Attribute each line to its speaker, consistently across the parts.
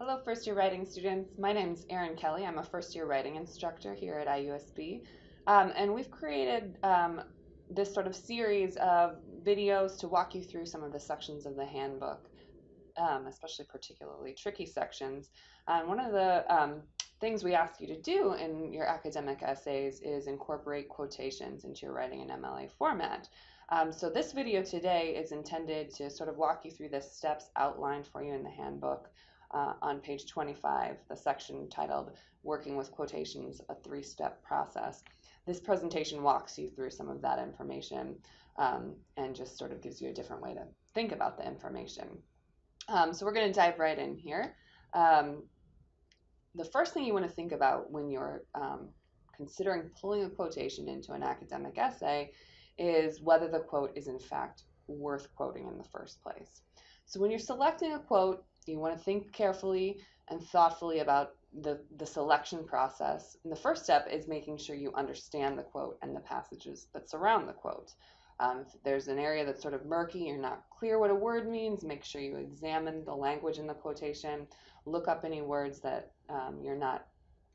Speaker 1: Hello, first year writing students. My name is Erin Kelly. I'm a first year writing instructor here at IUSB. And we've created this sort of series of videos to walk you through some of the sections of the handbook, especially particularly tricky sections. And one of the things we ask you to do in your academic essays is incorporate quotations into your writing in MLA format. So this video today is intended to sort of walk you through the steps outlined for you in the handbook on page 25, the section titled Working with Quotations, a Three-Step Process. This presentation walks you through some of that information and just sort of gives you a different way to think about the information. So we're going to dive right in here. The first thing you want to think about when you're considering pulling a quotation into an academic essay is whether the quote is in fact worth quoting in the first place. So when you're selecting a quote, you want to think carefully and thoughtfully about the selection process. And the first step is making sure you understand the quote and the passages that surround the quote. If there's an area that's sort of murky, you're not clear what a word means, make sure you examine the language in the quotation, look up any words that you're not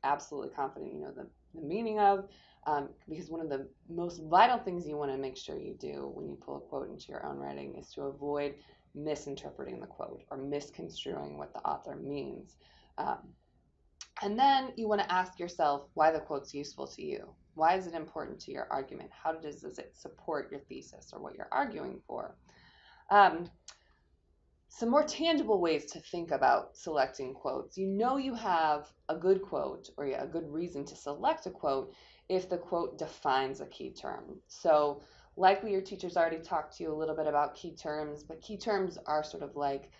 Speaker 1: absolutely confident you know the meaning of, because one of the most vital things you want to make sure you do when you pull a quote into your own writing is to avoid misinterpreting the quote or misconstruing what the author means. And then you want to ask yourself why the quote's useful to you. Why is it important to your argument? How does it support your thesis or what you're arguing for? Some more tangible ways to think about selecting quotes. You know you have a good quote or a good reason to select a quote if the quote defines a key term. So likely your teacher's already talked to you a little bit about key terms, but key terms are sort of like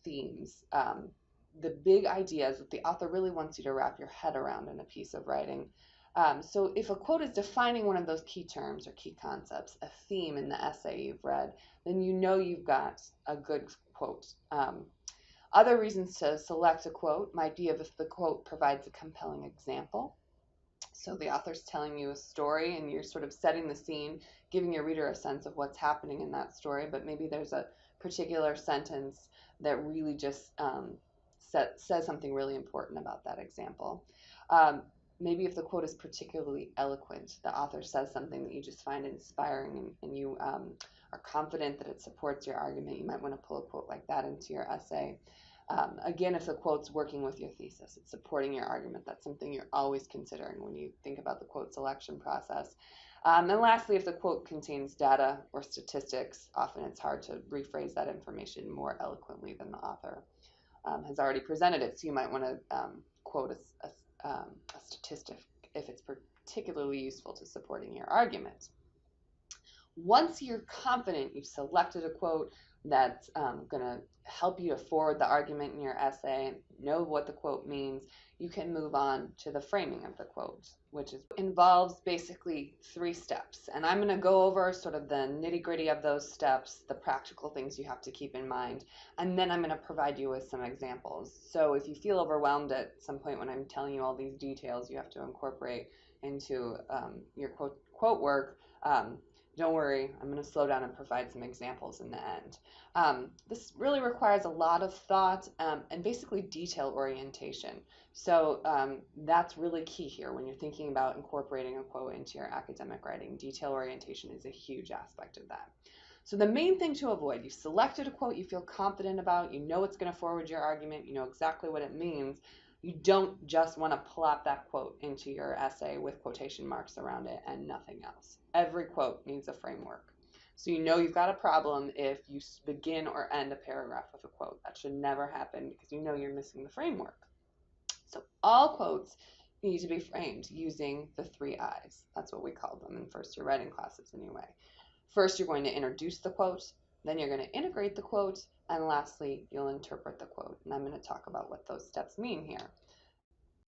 Speaker 1: themes, the big ideas that the author really wants you to wrap your head around in a piece of writing. So if a quote is defining one of those key terms or key concepts, a theme in the essay you've read, then you know you've got a good quote. Other reasons to select a quote might be if the quote provides a compelling example. So the author's telling you a story and you're sort of setting the scene, giving your reader a sense of what's happening in that story, but maybe there's a particular sentence that really just says something really important about that example. Maybe if the quote is particularly eloquent, the author says something that you just find inspiring and you are confident that it supports your argument, you might want to pull a quote like that into your essay. Again, if the quote's working with your thesis, it's supporting your argument, that's something you're always considering when you think about the quote selection process. And lastly, if the quote contains data or statistics, often it's hard to rephrase that information more eloquently than the author has already presented it. So you might want to quote a statistic if it's particularly useful to supporting your argument. Once you're confident you've selected a quote that's going to help you to forward the argument in your essay, know what the quote means, you can move on to the framing of the quote, which involves basically 3 steps. And I'm going to go over sort of the nitty-gritty of those steps, the practical things you have to keep in mind, and then I'm going to provide you with some examples. So if you feel overwhelmed at some point when I'm telling you all these details you have to incorporate into your quote work, don't worry, I'm going to slow down and provide some examples in the end. This really requires a lot of thought and basically detail orientation. So that's really key here when you're thinking about incorporating a quote into your academic writing. Detail orientation is a huge aspect of that. So the main thing to avoid, you've selected a quote you feel confident about, you know it's going to forward your argument, you know exactly what it means. You don't just want to plop that quote into your essay with quotation marks around it and nothing else. Every quote needs a framework. So you know you've got a problem if you begin or end a paragraph with a quote. That should never happen because you know you're missing the framework. So all quotes need to be framed using the 3 I's. That's what we call them in first year writing classes anyway. First, you're going to introduce the quote, then you're going to integrate the quote, and lastly, you'll interpret the quote. And I'm going to talk about what those steps mean here.